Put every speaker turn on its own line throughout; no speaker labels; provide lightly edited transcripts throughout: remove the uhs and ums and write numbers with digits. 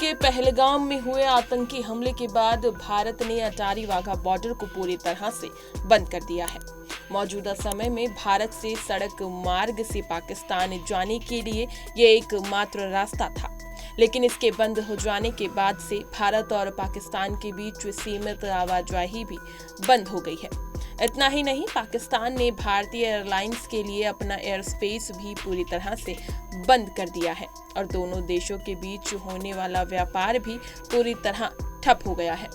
के पहलगाम में हुए आतंकी हमले के बाद भारत ने अटारी वाघा बॉर्डर को पूरी तरह से बंद कर दिया है। मौजूदा समय में भारत से सड़क मार्ग से पाकिस्तान जाने के लिए ये एकमात्र रास्ता था, लेकिन इसके बंद हो जाने के बाद से भारत और पाकिस्तान के बीच सीमित आवाजाही भी बंद हो गई है। इतना ही नहीं, पाकिस्तान ने भारतीय एयरलाइंस के लिए अपना एयर स्पेस भी पूरी तरह से बंद कर दिया है और दोनों देशों के बीच होने वाला व्यापार भी पूरी तरह ठप हो गया है।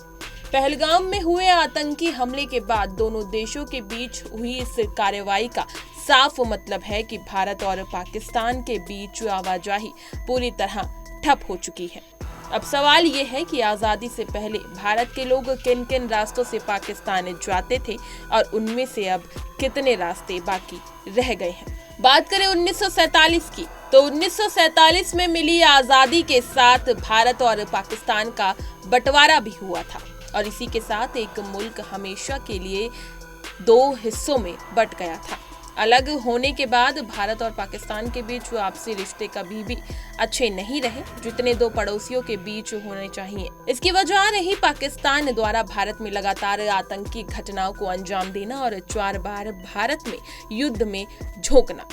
पहलगाम में हुए आतंकी हमले के बाद दोनों देशों के बीच हुई इस कार्रवाई का साफ मतलब है कि भारत और पाकिस्तान के बीच आवाजाही पूरी तरह ठप हो चुकी है। अब सवाल ये है कि आजादी से पहले भारत के लोग किन किन रास्तों से पाकिस्तान जाते थे और उनमें से अब कितने रास्ते बाकी रह गए हैं। बात करें 1947 की, तो 1947 में मिली आजादी के साथ भारत और पाकिस्तान का बंटवारा भी हुआ था और इसी के साथ एक मुल्क हमेशा के लिए दो हिस्सों में बंट गया था। अलग होने के बाद भारत और पाकिस्तान के बीच आपसी रिश्ते कभी भी अच्छे नहीं रहे जितने दो पड़ोसियों के बीच होने चाहिए। इसकी वजह रही पाकिस्तान द्वारा भारत में लगातार आतंकी घटनाओं को अंजाम देना और 4 बार भारत में युद्ध में झोंकना।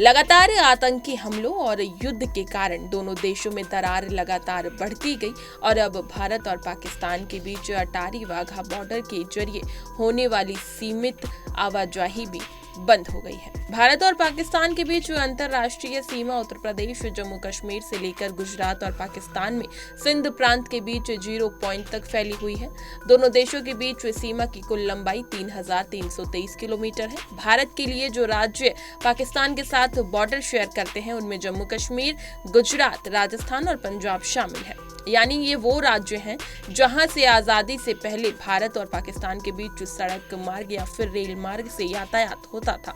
लगातार आतंकी हमलों और युद्ध के कारण दोनों देशों में दरार लगातार बढ़ती गई और अब भारत और पाकिस्तान के बीच अटारी वाघा बॉर्डर के जरिए होने वाली सीमित आवाजाही भी बंद हो गई है। भारत और पाकिस्तान के बीच अंतरराष्ट्रीय सीमा उत्तर प्रदेश, जम्मू कश्मीर से लेकर गुजरात और पाकिस्तान में सिंध प्रांत के बीच 0 पॉइंट तक फैली हुई है। दोनों देशों के बीच सीमा की कुल लंबाई 3323 किलोमीटर है। भारत के लिए जो राज्य पाकिस्तान के साथ बॉर्डर शेयर करते हैं उनमें जम्मू कश्मीर, गुजरात, राजस्थान और पंजाब शामिल है। यानी ये वो राज्य हैं जहां से आजादी से पहले भारत और पाकिस्तान के बीच सड़क मार्ग या फिर रेल मार्ग से यातायात होता था।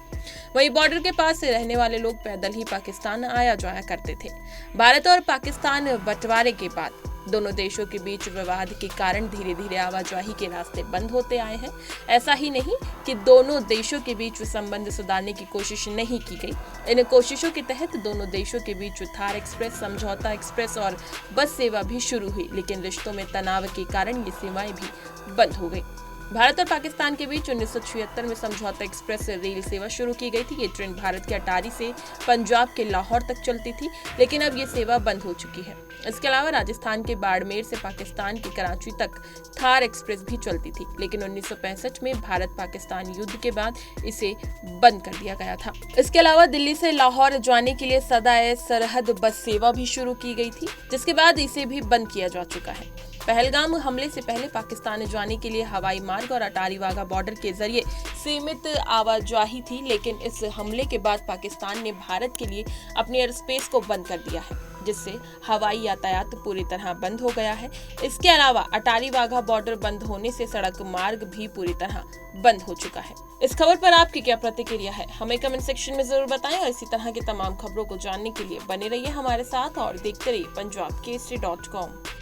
वहीं बॉर्डर के पास से रहने वाले लोग पैदल ही पाकिस्तान आया जाया करते थे। भारत और पाकिस्तान बंटवारे के बाद दोनों देशों के बीच विवाद के कारण धीरे धीरे आवाजाही के रास्ते बंद होते आए हैं। ऐसा ही नहीं कि दोनों देशों के बीच संबंध सुधारने की कोशिश नहीं की गई। इन कोशिशों के तहत दोनों देशों के बीच थार एक्सप्रेस, समझौता एक्सप्रेस और बस सेवा भी शुरू हुई, लेकिन रिश्तों में तनाव के कारण ये सेवाएं भी बंद हो गई। भारत और पाकिस्तान के बीच 1976 में समझौता एक्सप्रेस रेल सेवा शुरू की गई थी। ये ट्रेन भारत के अटारी से पंजाब के लाहौर तक चलती थी, लेकिन अब ये सेवा बंद हो चुकी है। इसके अलावा राजस्थान के बाड़मेर से पाकिस्तान के कराची तक थार एक्सप्रेस भी चलती थी, लेकिन 1965 में भारत पाकिस्तान युद्ध के बाद इसे बंद कर दिया गया था। इसके अलावा दिल्ली से लाहौर जाने के लिए सदा सरहद बस सेवा भी शुरू की गई थी, जिसके बाद इसे भी बंद किया जा चुका है। पहलगाम हमले से पहले पाकिस्तान जाने के लिए हवाई मार्ग और अटारी वाघा बॉर्डर के जरिए सीमित आवाजाही थी, लेकिन इस हमले के बाद पाकिस्तान ने भारत के लिए अपने एयर स्पेस को बंद कर दिया है, जिससे हवाई यातायात पूरी तरह बंद हो गया है। इसके अलावा अटारी वाघा बॉर्डर बंद होने से सड़क मार्ग भी पूरी तरह बंद हो चुका है। इस खबर पर आपकी क्या प्रतिक्रिया है, हमें कमेंट सेक्शन में जरूर बताएं और इसी तरह की तमाम खबरों को जानने के लिए बने रहिए हमारे साथ और देखते रहिए punjabkesari.com।